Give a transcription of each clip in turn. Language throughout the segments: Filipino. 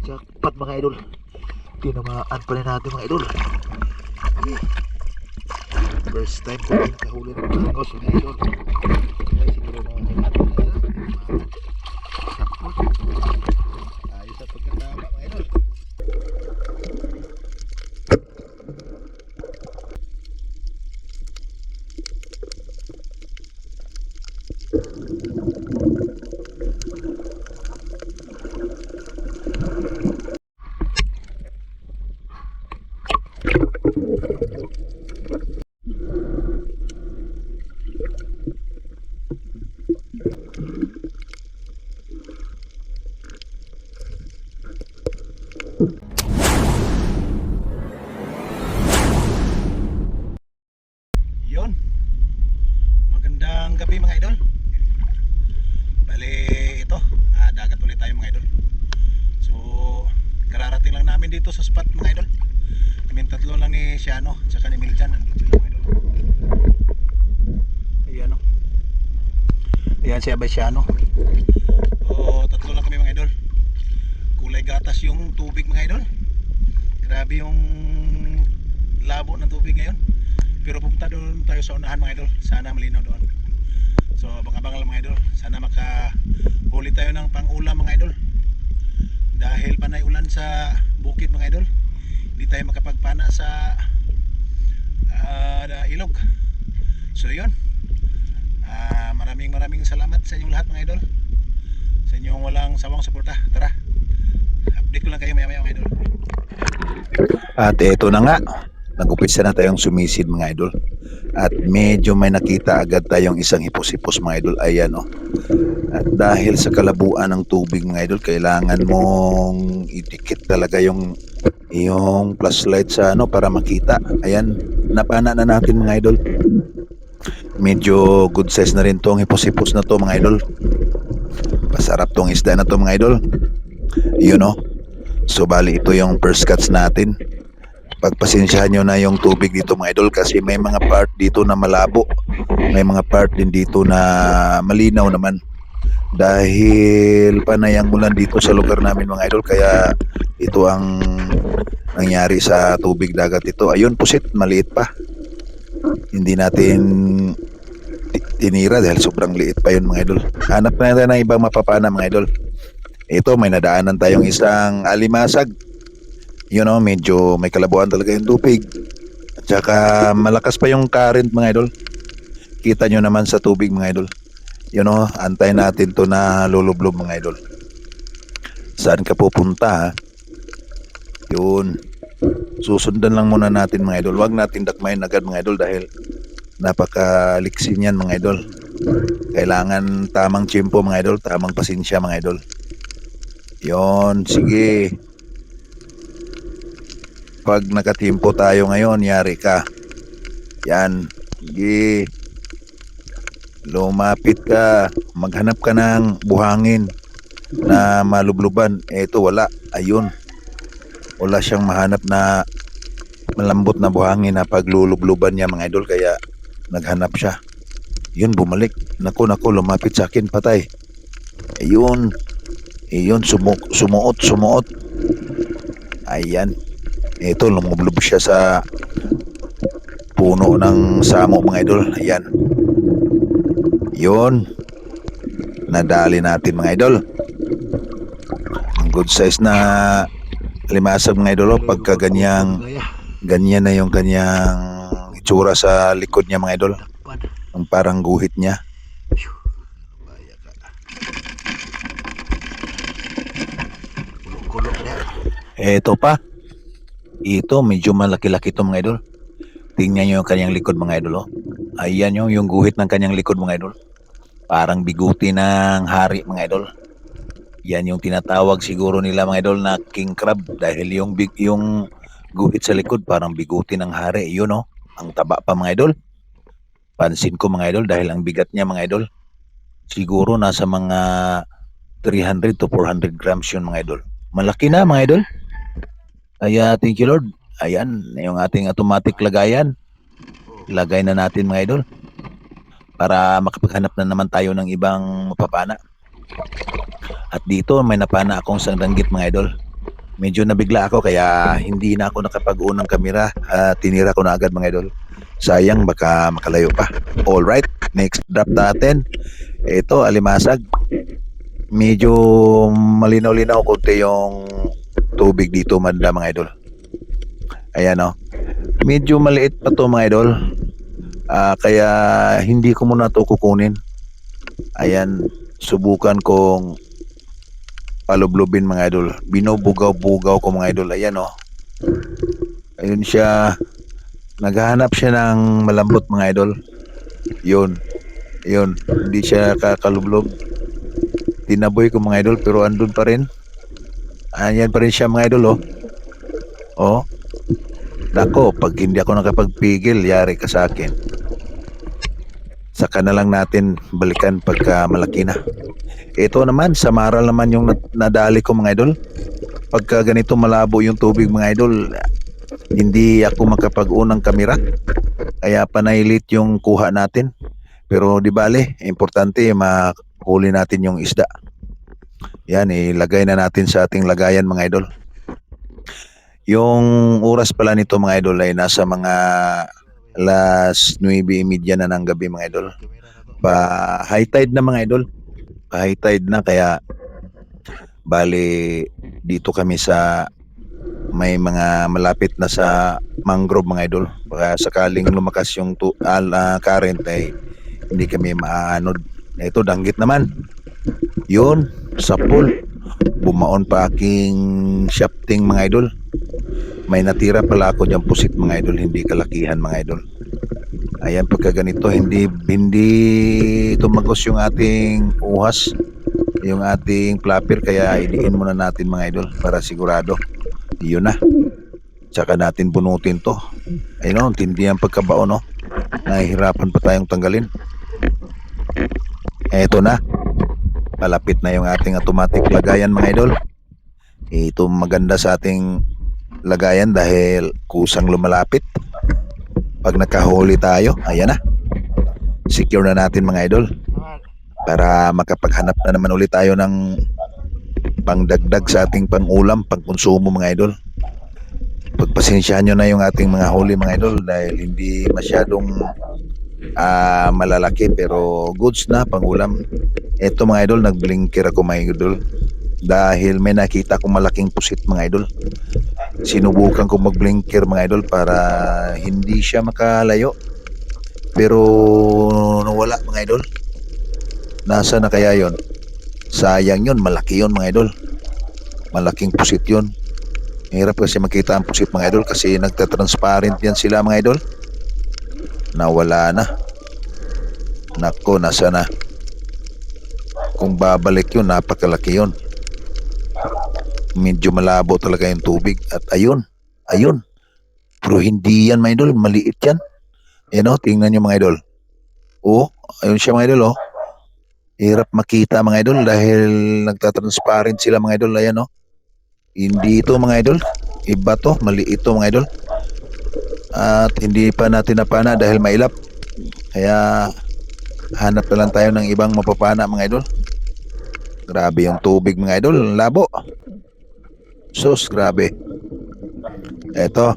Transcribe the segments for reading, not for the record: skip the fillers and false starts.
Jackpot mga idol. Tinamaan pa rin natin mga idol. First time ko din kahuli ng bangos mga idol. Kaya siguro mga natin na yan. Jackpot. Ayos sa pagkatama mga idol. Yun. Magandang gabi mga idol. Bali ito, dagat ulit tayo mga idol. So, kararating lang namin dito sa spot mga idol. Kami tatlo lang ni Siano at saka ni Milchan. Nandito sila mga idol. Ayan o. Ayan si Abay Siano. So, tatlo lang kami mga idol. Kulay gatas yung tubig mga idol. Grabe yung labo ng tubig ngayon. Pero pupunta doon tayo sa unahan mga idol. Sana malinaw doon. So abang-abang lang mga idol. Sana makahuli tayo ng pang-ulam mga idol. Dahil panay ulan sa bukid mga idol, hindi tayo makapagpana sa ilog. So yun, maraming salamat sa inyong lahat mga idol, sa inyong walang sawang suporta. Tara, update ko lang kayo maya-maya mga idol. At eto na nga, nag-umpisa na tayong sumisid mga idol. At medyo may nakita agad tayong isang hipos-hipos mga idol. Ayan o. At dahil sa kalabuan ng tubig mga idol, kailangan mong idikit talaga yung flashlight sa para makita. Ayan, napana na natin mga idol. Medyo good size na rin tong hipos-hipos na to mga idol. Masarap tong isda na to mga idol. Yun o. So bali ito yung first catch natin. Pagpasensyahan nyo na yung tubig dito mga idol kasi may mga part dito na malabo, may mga part din dito na malinaw naman dahil panay ang ulan dito sa lugar namin mga idol, kaya ito ang nangyari sa tubig dagat ito. Ayun, pusit, maliit pa, hindi natin tinira dahil sobrang liit pa yun mga idol. Hanap na natin ng ibang mapapana mga idol. Ito, may nadaanan tayong isang alimasag. You know, medyo may kalabuan talaga yung tubig. At saka malakas pa yung current mga idol. Kita nyo naman sa tubig mga idol. You know, antayin natin to na lulublob mga idol. Saan ka pupunta ha? Yun. Susundan lang muna natin mga idol. Huwag natin dakmayin agad mga idol dahil napakaliksi niyan mga idol. Kailangan tamang tiyempo mga idol, tamang pasensya mga idol. Yun, sige. Pag nakatimpo tayo ngayon, yari ka. Yan. Sige. Lumapit ka. Maghanap ka ng buhangin na malubluban. Ito wala. Ayun. Wala siyang mahanap na malambot na buhangin na paglulubluban niya mga idol. Kaya naghanap siya. Yun, bumalik. Naku, lumapit sa akin, patay. Ayun. Ayun, sumuot. Ayan. Ito, lumublob siya sa puno ng samo mga idol. Ayan. Yun. Nadali natin mga idol. Ang good size na limasag mga idol. Pagka ganyan na yung kanyang itsura sa likod niya mga idol. Ang parang guhit niya. Ito pa. Ito, medyo malaki-laki ito mga idol. Tingnan nyo yung kanyang likod mga idol. Ayan yung guhit ng kanyang likod mga idol. Parang biguti ng hari mga idol. Yan yung tinatawag siguro nila mga idol na king crab. Dahil yung guhit sa likod parang biguti ng hari. Yun ang taba pa mga idol. Pansin ko mga idol dahil ang bigat niya mga idol. Siguro nasa mga 300 to 400 grams yun mga idol. Malaki na mga idol. Kaya thank you Lord. Ayan, yung ating automatic lagayan. Lagay na natin mga idol. Para makapaghanap na naman tayo ng ibang mapapana. At dito may napana akong isang danggit mga idol. Medyo nabigla ako kaya hindi na ako nakapag-unang kamera. Tinira ko na agad mga idol. Sayang baka makalayo pa. All right, next drop natin. Ito, alimasag. Medyo malinaw-linaw konti yung tubig dito manda mga idol. Ayan o. Medyo maliit pa to mga idol. Kaya hindi ko muna to kukunin. Ayan, subukan kong palublubin mga idol. Binubugaw-bugaw ko mga idol. Ayan o. Ayun siya. Naghahanap siya ng malambot mga idol. Yun. Yun. Hindi siya kakalublob. Tinaboy ko mga idol pero andun pa rin. Ayan pa rin siya mga idol oh. Oh. Nako, pag hindi ako nakapagpigil, yari ka sa akin. Saka na lang natin balikan pagka malaki na. Ito naman, sa maral naman yung nadali ko mga idol. Pagka ganito malabo yung tubig mga idol, hindi ako makapag-unang kamera. Kaya panailit yung kuha natin. Pero di bale, importante mahuli natin yung isda. Yan, ilagay na natin sa ating lagayan mga idol. Yung oras pala nito mga idol ay nasa mga alas 9:30 na ng gabi mga idol. Pa high tide na mga idol. Pa high tide na kaya bali dito kami sa may mga malapit na sa mangrove mga idol. Baka sakaling lumakas yung current ay hindi kami maanod. Ito danggit naman. Yun, sa pool. Bumaon pa aking shafting mga idol. May natira pala ako dyan pusit mga idol, hindi kalakihan mga idol. Ayan, pagka ganito, hindi tumagos yung ating uhas, yung ating flapper, kaya idiin muna natin mga idol para sigurado. Yun na. Tsaka natin bunutin to. Ayun, tindi ang pagkabao, no? Nahihirapan pa tayong tanggalin. Eto na. Palapit na yung ating automatic lagayan mga idol. Ito maganda sa ating lagayan dahil kusang lumalapit. Pag nakahuli tayo, ayan na. Secure na natin mga idol. Para makapaghanap na naman ulit tayo ng pangdagdag sa ating pangulam, pangkonsumo mga idol. Pagpasensyahan nyo na yung ating mga huli mga idol dahil hindi masyadong malalaki pero goods na pangulam. Ito mga idol, nagblinker ako mga idol dahil may nakita akong malaking pusit mga idol. Sinubukan kong magblinker mga idol para hindi siya makalayo pero nawala mga idol. Nasa na kaya yon? Sayang yun, malaki yun mga idol. Malaking pusit yun. Hirap kasi makita ang pusit mga idol kasi nagtatransparent yan sila mga idol. Nawala na. Nako, nasa na. Kung babalik yun, napakalaki yun. Medyo malabo talaga yung tubig. At ayun, ayun. Pero hindi yan mga idol, maliit yan. Yan o, tingnan nyo mga idol. Oh, ayun siya mga idol oh. Hirap makita mga idol dahil nagtatransparent sila mga idol. Ayan o. Hindi ito mga idol. Iba to, maliit to mga idol. At hindi pa natin napana dahil mailap. Kaya hanap na lang tayo ng ibang mapapana mga idol. Grabe yung tubig mga idol, labo. Sus, grabe. Eto,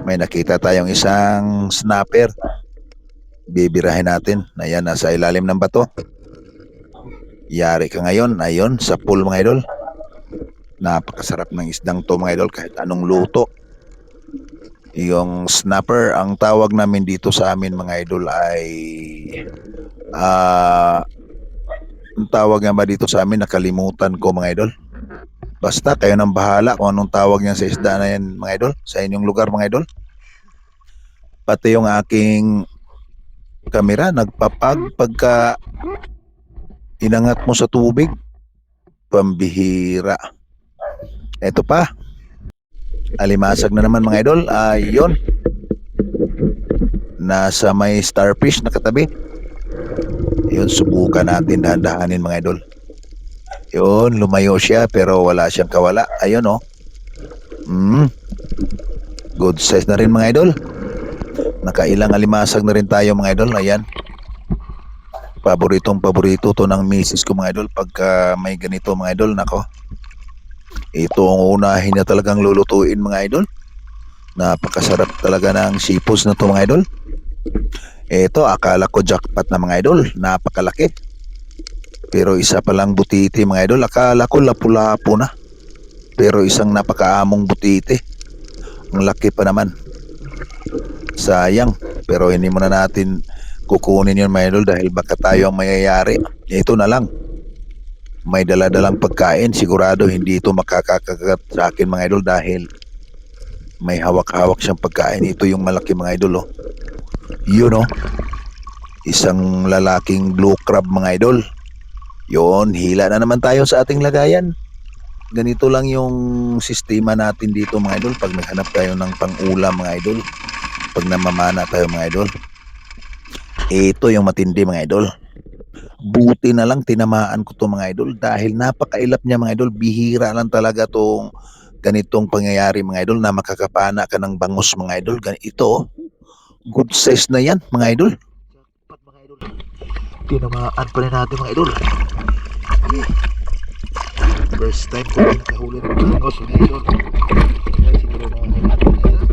may nakita tayong isang snapper. Bibirahin natin. Ayan, nasa ilalim ng bato. Yari ka ngayon. Ayun, sa pool mga idol. Napakasarap ng isdang to mga idol kahit anong luto. Yung snapper, ang tawag namin dito sa amin mga idol ay ang tawag nga ba dito sa amin, nakalimutan ko mga idol. Basta kayo nang bahala kung anong tawag niyan sa isda na yan mga idol, sa inyong lugar mga idol. Pati yung aking kamera pagka inangat mo sa tubig, pambihira. Eto pa, alimasag na naman mga idol. Ayun, nasa may starfish nakatabi. Yun, subukan natin dahan-dahanin mga idol. Yun, lumayo siya pero wala siyang kawala. Ayun oh. Good size na rin mga idol. Nakailang alimasag na rin tayo mga idol. Ayan. Paborito to ng misis ko mga idol pagka may ganito mga idol. Nako. Ito ang unahin na talagang lulutuin mga idol. Napakasarap talaga ng sipos na to mga idol. Ito akala ko jackpot na mga idol, napakalaki. Pero isa pa lang butiti mga idol, akala ko lapu-lapu na. Pero isang napakaamong butiti. Ang laki pa naman. Sayang, pero hindi muna natin kukunin yun mga idol dahil baka tayo ang mayayari. Ito na lang. May dala-dalang pagkain, sigurado hindi ito makakakagat sa akin mga idol dahil may hawak-hawak siyang pagkain. Ito yung malaki mga idol, oh. Yun, oh. Isang lalaking blue crab mga idol. Yun, hila na naman tayo sa ating lagayan. Ganito lang yung sistema natin dito mga idol pag naghanap tayo ng pang-ulam mga idol. Pag namamana tayo mga idol. Ito yung matindi mga idol. Buti na lang tinamaan ko to mga idol dahil napakailap niya mga idol. Bihira lang talaga tong ganitong pangyayari mga idol na makakapana ka ng bangus mga idol. Ito, good size na yan mga idol. Mga idol. Tinamaan pa rin natin mga idol. First time ko yung kahuli ng bangus mga idol. Kaya siguro mga natin na yan.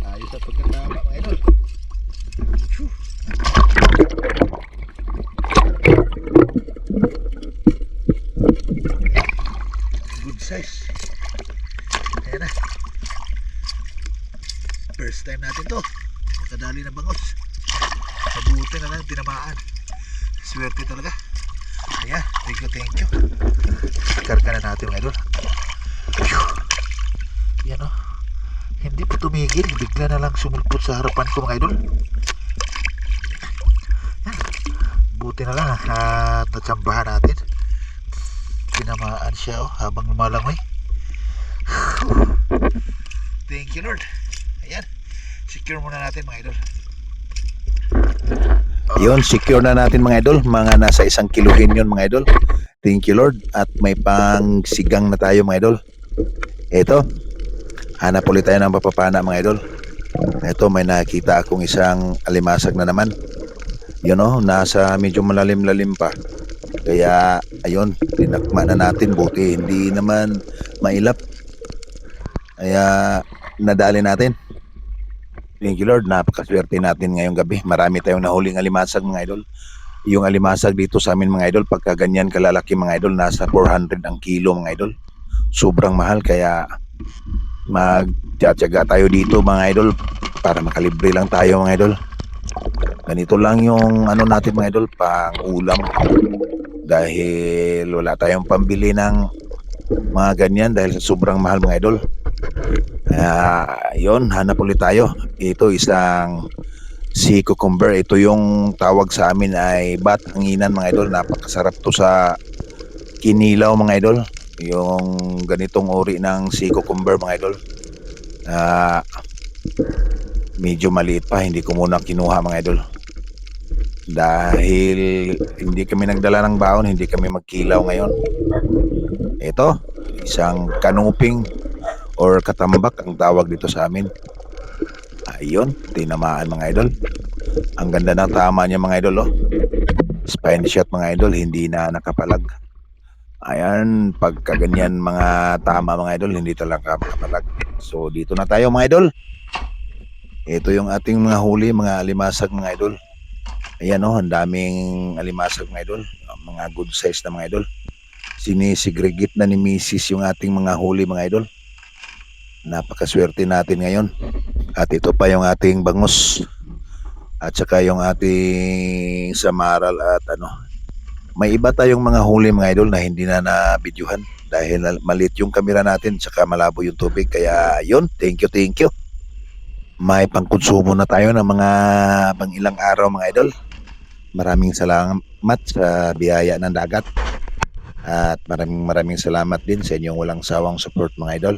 Ayos sa pagkatama mga idol. Good size. Ayan na. First time natin to. Makadali na bangus. Mabuti na lang tinamaan. Swerte talaga. Ayan, thank you. Karga na natin mga idol. Yan o. Hindi pa tumigil. Bigla na lang sumulpot sa harapan ko mga idol. Yan. Buti na lang at natsambahan natin. Tinamaan siya habang lumalangoy. Thank you Lord. Ayan. Secure muna natin mga idol. Yun, secure na natin mga idol. Mga nasa 1 kilohin yun mga idol. Thank you Lord. At may pang sigang na tayo mga idol. Ito. Hanap ulit tayo ng papapana mga idol. Ito, may nakita akong isang alimasag na naman. Yun o, nasa medyo malalim-lalim pa. Kaya ayun, tinakma na natin. Buti hindi naman mailap. Kaya nadali natin. Thank you Lord, napakaswerte natin ngayong gabi. Marami tayong nahuling alimasag mga idol. Yung alimasag dito sa amin mga idol, pagka ganyan kalalaki mga idol, nasa 400 ang kilo mga idol. Sobrang mahal kaya magtsatsaga tayo dito mga idol para makalibre lang tayo mga idol. Ganito lang yung ano natin mga idol, pang ulam. Dahil wala tayong pambili ng mga ganyan dahil sa sobrang mahal mga idol. Yun, hanap ulit tayo. Ito isang sea cucumber. Ito yung tawag sa amin ay bat hanginan mga idol. Napakasarap to sa kinilaw mga idol. Yung ganitong uri ng sea cucumber mga idol. Medyo maliit pa, hindi ko muna kinuha mga idol. Dahil hindi kami nagdala ng baon, hindi kami magkilaw ngayon. Ito, isang kanuping or katambak ang tawag dito sa amin. Ayun, tinamaan mga idol. Ang ganda ng tama niya mga idol, oh. Spine shot mga idol, hindi na nakapalag. Ayan, pagka ganyan mga tama mga idol, hindi talaga makapalag. So dito na tayo mga idol. Ito yung ating mga huli, mga alimasag mga idol. Ayan oh, ang daming alimasag mga idol. Mga good size na mga idol. Sinisigregate na ni Mrs. yung ating mga huli mga idol. Napakaswerte natin ngayon. At ito pa yung ating bangus. At saka yung ating samaral at ano. May iba tayong mga huli mga idol na hindi na na-videohan. Dahil maliit yung kamera natin saka malabo yung tubig. Kaya yun, thank you. May pangkonsumo na tayo ng mga pang ilang araw mga idol. Maraming salamat sa biyaya ng dagat. At maraming salamat din sa inyong walang sawang support mga idol.